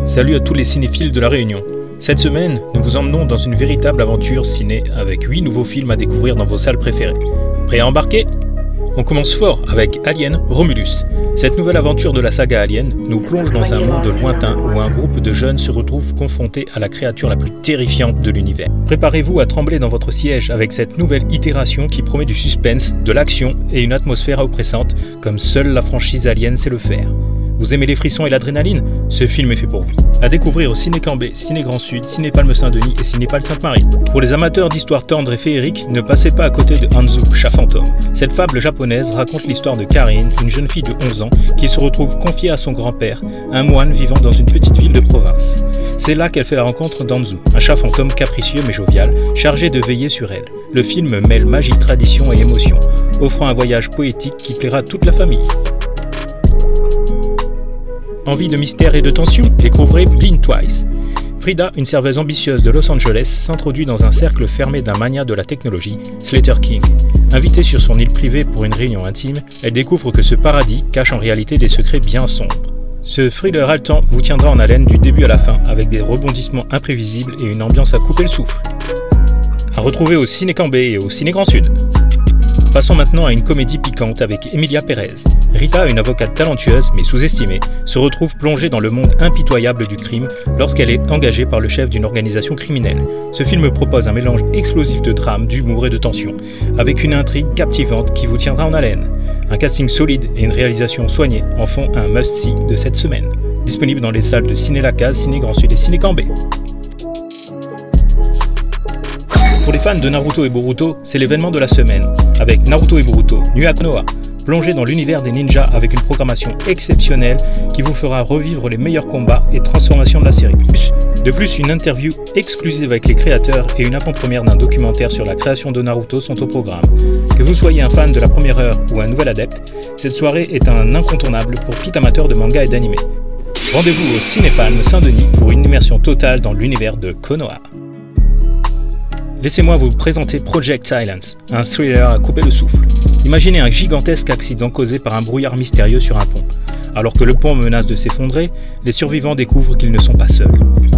Salut à tous les cinéphiles de La Réunion. Cette semaine, nous vous emmenons dans une véritable aventure ciné avec 8 nouveaux films à découvrir dans vos salles préférées. Prêts à embarquer? On commence fort avec Alien Romulus. Cette nouvelle aventure de la saga Alien nous plonge dans un monde lointain où un groupe de jeunes se retrouve confronté à la créature la plus terrifiante de l'univers. Préparez-vous à trembler dans votre siège avec cette nouvelle itération qui promet du suspense, de l'action et une atmosphère oppressante comme seule la franchise Alien sait le faire. Vous aimez les frissons et l'adrénaline? Ce film est fait pour vous. À découvrir au Ciné Cambé, Ciné Grand Sud, Ciné Palme Saint-Denis et Ciné Palme Sainte-Marie. Pour les amateurs d'histoires tendres et féeriques, ne passez pas à côté de Hanzo, chat fantôme. Cette fable japonaise raconte l'histoire de Karine, une jeune fille de 11 ans qui se retrouve confiée à son grand-père, un moine vivant dans une petite ville de province. C'est là qu'elle fait la rencontre d'Hanzo, un chat fantôme capricieux mais jovial, chargé de veiller sur elle. Le film mêle magie, tradition et émotion, offrant un voyage poétique qui plaira à toute la famille. Envie de mystère et de tension? Découvrez Blink Twice. Frida, une serveuse ambitieuse de Los Angeles, s'introduit dans un cercle fermé d'un mania de la technologie, Slater King. Invitée sur son île privée pour une réunion intime, elle découvre que ce paradis cache en réalité des secrets bien sombres. Ce thriller haletant vous tiendra en haleine du début à la fin, avec des rebondissements imprévisibles et une ambiance à couper le souffle. À retrouver au Ciné Cambé et au Ciné Grand Sud. Passons maintenant à une comédie piquante avec Emilia Pérez. Rita, une avocate talentueuse mais sous-estimée, se retrouve plongée dans le monde impitoyable du crime lorsqu'elle est engagée par le chef d'une organisation criminelle. Ce film propose un mélange explosif de drame, d'humour et de tension, avec une intrigue captivante qui vous tiendra en haleine. Un casting solide et une réalisation soignée en font un must-see de cette semaine. Disponible dans les salles de Ciné La Case, Ciné Grand Sud et Ciné Cambé. Pour les fans de Naruto et Boruto, c'est l'événement de la semaine, avec Naruto et Boruto, Nuit à Konoha. Plongez dans l'univers des ninjas avec une programmation exceptionnelle qui vous fera revivre les meilleurs combats et transformations de la série. De plus, une interview exclusive avec les créateurs et une avant-première d'un documentaire sur la création de Naruto sont au programme. Que vous soyez un fan de la première heure ou un nouvel adepte, cette soirée est un incontournable pour tout amateur de manga et d'anime. Rendez-vous au Ciné Palme Saint-Denis pour une immersion totale dans l'univers de Konoha. Laissez-moi vous présenter Project Silence, un thriller à couper le souffle. Imaginez un gigantesque accident causé par un brouillard mystérieux sur un pont. Alors que le pont menace de s'effondrer, les survivants découvrent qu'ils ne sont pas seuls.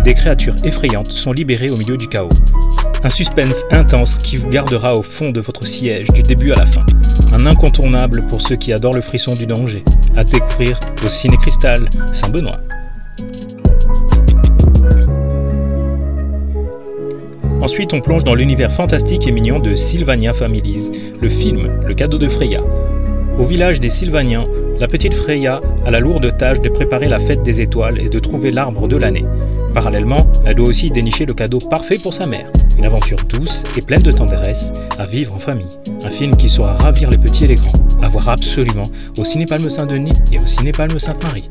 Des créatures effrayantes sont libérées au milieu du chaos. Un suspense intense qui vous gardera au fond de votre siège du début à la fin. Un incontournable pour ceux qui adorent le frisson du danger. À découvrir au Ciné Cristal Saint-Benoît. Ensuite, on plonge dans l'univers fantastique et mignon de Sylvania Families, le film Le cadeau de Freya. Au village des Sylvaniens, la petite Freya a la lourde tâche de préparer la fête des étoiles et de trouver l'arbre de l'année. Parallèlement, elle doit aussi dénicher le cadeau parfait pour sa mère. Une aventure douce et pleine de tendresse à vivre en famille. Un film qui saura ravir les petits et les grands. À voir absolument au Ciné Palme Saint-Denis et au Ciné Palme Sainte-Marie.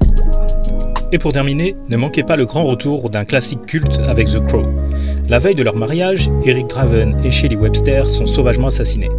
Et pour terminer, ne manquez pas le grand retour d'un classique culte avec The Crow. La veille de leur mariage, Eric Draven et Shelley Webster sont sauvagement assassinés.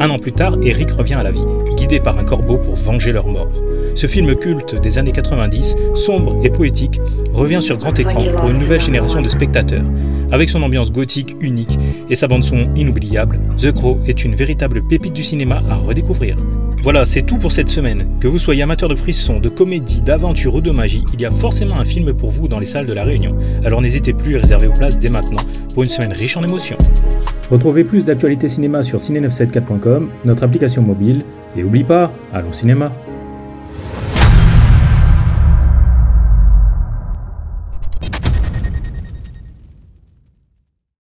Un an plus tard, Eric revient à la vie, guidé par un corbeau pour venger leur mort. Ce film culte des années 90, sombre et poétique, revient sur grand écran pour une nouvelle génération de spectateurs. Avec son ambiance gothique unique et sa bande-son inoubliable, The Crow est une véritable pépite du cinéma à redécouvrir. Voilà, c'est tout pour cette semaine. Que vous soyez amateur de frissons, de comédie, d'aventure ou de magie, il y a forcément un film pour vous dans les salles de La Réunion. Alors n'hésitez plus à réserver vos places dès maintenant pour une semaine riche en émotions. Retrouvez plus d'actualités cinéma sur ciné974.com, notre application mobile. Et n'oubliez pas, allons cinéma!